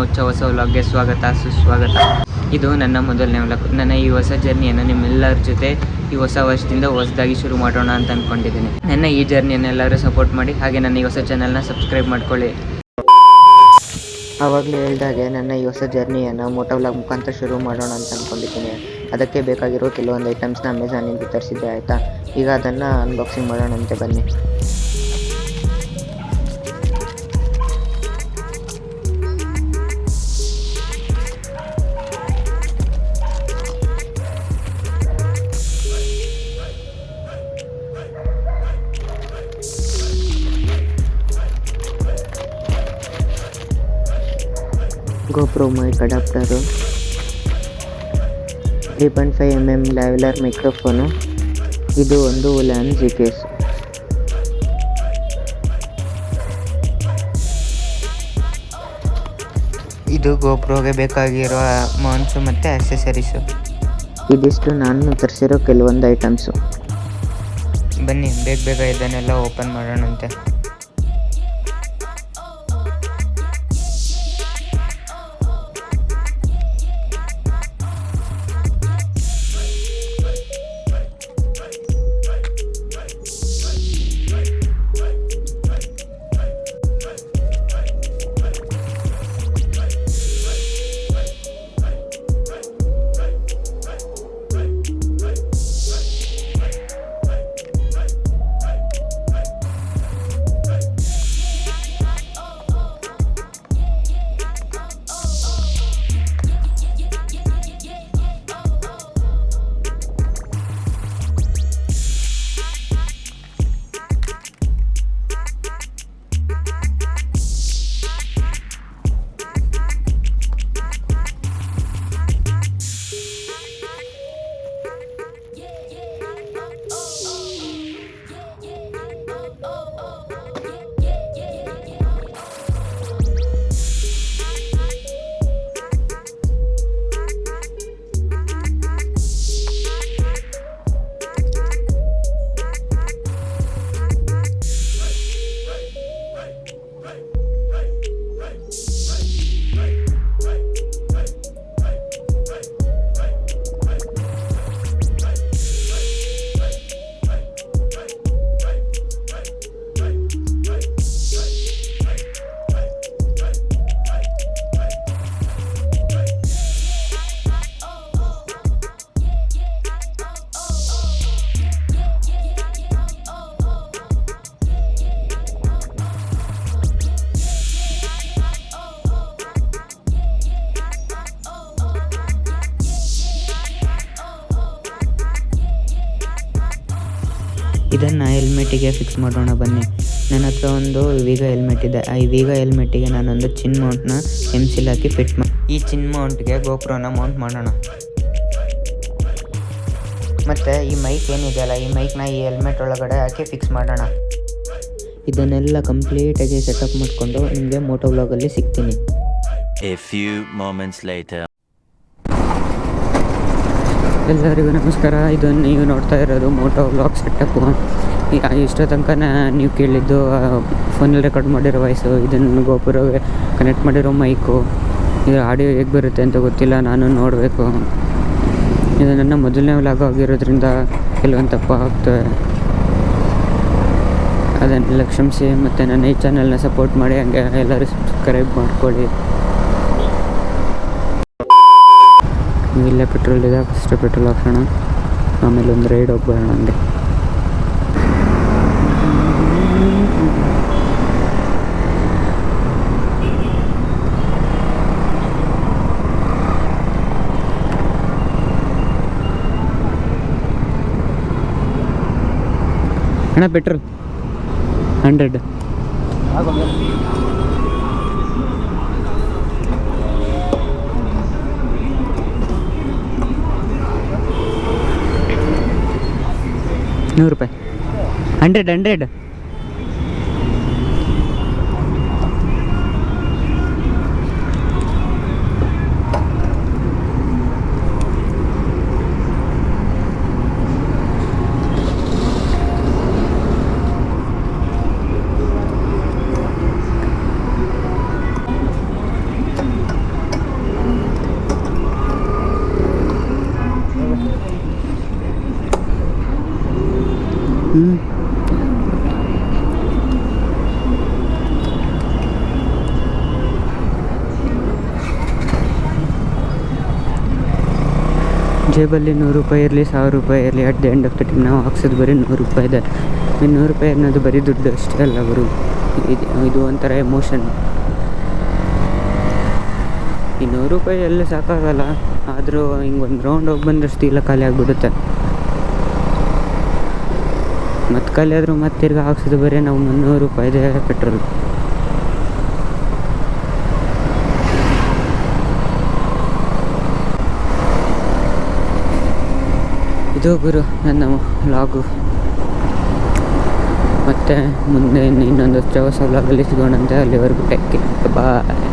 ಹೊಸ ವ್ಲಾಗ್ಗೆ ಸ್ವಾಗತ ಸುಸ್ವಾಗತ. ಇದು ನನ್ನ ಮೊದಲನೇ ವ್ಲಾಗ್. ನನ್ನ ಈ ಹೊಸ ಜರ್ನಿಯನ್ನು ನಿಮ್ಮೆಲ್ಲರ ಜೊತೆ ಈ ಹೊಸ ವರ್ಷದಿಂದ ಹೊಸದಾಗಿ ಶುರು ಮಾಡೋಣ ಅಂತ ಅಂದ್ಕೊಂಡಿದ್ದೀನಿ. ನನ್ನ ಈ ಜರ್ನಿಯನ್ನು ಎಲ್ಲರೂ ಸಪೋರ್ಟ್ ಮಾಡಿ, ಹಾಗೆ ನನ್ನ ಈ ಹೊಸ ಚಾನಲ್ನ ಸಬ್ಸ್ಕ್ರೈಬ್ ಮಾಡ್ಕೊಳ್ಳಿ. ಆವಾಗಲೇ ಹೇಳಿದಾಗೆ ನನ್ನ ಈ ಹೊಸ ಜರ್ನಿಯನ್ನು ಮೋಟೋ ವ್ಲಾಗ್ ಮುಖಾಂತರ ಶುರು ಮಾಡೋಣ ಅಂತ ಅಂದ್ಕೊಂಡಿದ್ದೀನಿ. ಅದಕ್ಕೆ ಬೇಕಾಗಿರೋ ಕೆಲವೊಂದು ಐಟಮ್ಸ್ನ ಅಮೆಝಾನಿಂದ ತರಿಸಿದ್ದೆ, ಆಯಿತಾ. ಈಗ ಅದನ್ನು ಅನ್ಬಾಕ್ಸಿಂಗ್ ಮಾಡೋಣಂತೆ, ಬನ್ನಿ. GoPro mic adapter, 3.5mm ಲ್ಯಾವೆಲರ್ microphone, ಇದು ಒಂದು ಲ್ಯಾನ್ GPS. ಇದು GoProಗೆ ಬೇಕಾಗಿರೋ ಮೌಂಟ್ಸು ಮತ್ತು ಆಕ್ಸೆಸರೀಸು. ಇದಿಷ್ಟು ನಾನು ತರಿಸಿರೋ ಕೆಲವೊಂದು ಐಟಮ್ಸು. ಬನ್ನಿ ಬೇಗ ಇದನ್ನೆಲ್ಲ ಓಪನ್ ಮಾಡೋಣಂತೆ. ಇದನ್ನು ಹೆಲ್ಮೆಟ್ಟಿಗೆ ಫಿಕ್ಸ್ ಮಾಡೋಣ, ಬನ್ನಿ. ನನ್ನ ಹತ್ರ ಒಂದು ವಿಗಾ ಹೆಲ್ಮೆಟ್ ಇದೆ. ಆ ವಿಗಾ ಹೆಲ್ಮೆಟ್ಟಿಗೆ ನಾನೊಂದು ಚಿನ್ ಮೌಂಟ್ನ ಎಮ್ಸಿಲ್ ಹಾಕಿ ಫಿಟ್ ಮಾಡಿ, ಈ ಚಿನ್ ಮೌಂಟ್ಗೆ GoProನ ಮೌಂಟ್ ಮಾಡೋಣ. ಮತ್ತು ಈ ಮೈಕ್ ಏನಿದೆಯಲ್ಲ, ಈ ಮೈಕ್ನ ಈ ಹೆಲ್ಮೆಟ್ ಒಳಗಡೆ ಹಾಕಿ ಫಿಕ್ಸ್ ಮಾಡೋಣ. ಇದನ್ನೆಲ್ಲ ಕಂಪ್ಲೀಟಾಗಿ ಸೆಟಪ್ ಮಾಡಿಕೊಂಡು ನಿಮಗೆ ಮೋಟೋ ವ್ಲಾಗಲ್ಲಿ ಸಿಗ್ತೀನಿ. A few moments later. ಎಲ್ಲರಿಗೂ ನಮಸ್ಕಾರ. ಇದನ್ನು ನೀವು ನೋಡ್ತಾ ಇರೋದು ಮೋಟೋ ವ್ಲಾಗ್ ಸೆಟಪ್ಪು. ಇಷ್ಟೋ ತನಕ ನೀವು ಕೇಳಿದ್ದು ಫೋನಲ್ಲಿ ರೆಕಾರ್ಡ್ ಮಾಡಿರೋ ವಾಯ್ಸು, ಇದನ್ನು GoProಗೆ ಕನೆಕ್ಟ್ ಮಾಡಿರೋ ಮೈಕು. ಇದು ಆಡಿಯೋ ಹೇಗೆ ಬರುತ್ತೆ ಅಂತ ಗೊತ್ತಿಲ್ಲ, ನಾನು ನೋಡಬೇಕು. ಇದು ನನ್ನ ಮೊದಲನೇ ವ್ಲಾಗ್ ಆಗಿರೋದ್ರಿಂದ ಕೆಲವೊಂದು ತಪ್ಪು ಆಗ್ತವೆ, ಅದನ್ನೆಲ್ಲ ಕ್ಷಮಿಸಿ. ಮತ್ತು ನನ್ನ ಈ ಚಾನಲ್ನ ಸಪೋರ್ಟ್ ಮಾಡಿ, ಹಂಗೆ ಎಲ್ಲರೂ ಸಬ್ಸ್ಕ್ರೈಬ್ ಮಾಡ್ಕೊಳ್ಳಿ. ಇಲ್ಲೇ ಪೆಟ್ರೋಲ್ ಇದೆ, ಫಸ್ಟ್ ಪೆಟ್ರೋಲ್ ಹಾಕೋಣ, ಆಮೇಲೆ ಒಂದು ರೈಡ್ ಹೋಗ್ಬರೋಣ ಹಂಗೆ. ಅಣ್ಣ ಪೆಟ್ರೋಲ್ 100. ₹100. 100. ಜೇಬಲ್ಲಿ 100 ರೂಪಾಯಿ ಇರಲಿ 1000 ರೂಪಾಯಿ ಇರಲಿ, at the end of the time ನಾವು ಹಾಕ್ಸೋದು ಬರೀ 100 ರೂಪಾಯಿ ಇದೆ. 100 ರೂಪಾಯಿ ಅನ್ನೋದು ಬರೀ ದುಡ್ಡು ಅಷ್ಟೇ ಅಲ್ಲ ಅವರು, ಇದು ಒಂಥರ ಎಮೋಷನ್. ಈ 100 ರೂಪಾಯಿ ಎಲ್ಲ ಸಾಕಾಗಲ್ಲ, ಆದರೂ ಹಿಂಗೊಂದು ರೌಂಡ್ ಹೋಗಿ ಬಂದಷ್ಟು ಇಲ್ಲ ಖಾಲಿ ಆಗಿಬಿಡುತ್ತೆ. ಮತ್ತು ಖಾಲಿ ಆದರೂ ಮತ್ತೆ ತಿರ್ಗಿ ಹಾಕ್ಸೋದು ಬರೀ ನಾವು 300 ರೂಪಾಯಿದೆ ಪೆಟ್ರೋಲ್. ಇದು ಗುರು ನನ್ನ ವ್ಲಾಗು. ಮತ್ತು ಮುಂದೆ ಇನ್ನೊಂದು ಹೊಸ ವ್ಲಾಗಲ್ಲಿ ಸಿಗೋಣಂತೆ. ಅಲ್ಲಿವರೆಗೂ ಟೇಕ್ ಕೇರ್, ಬಾಯ್.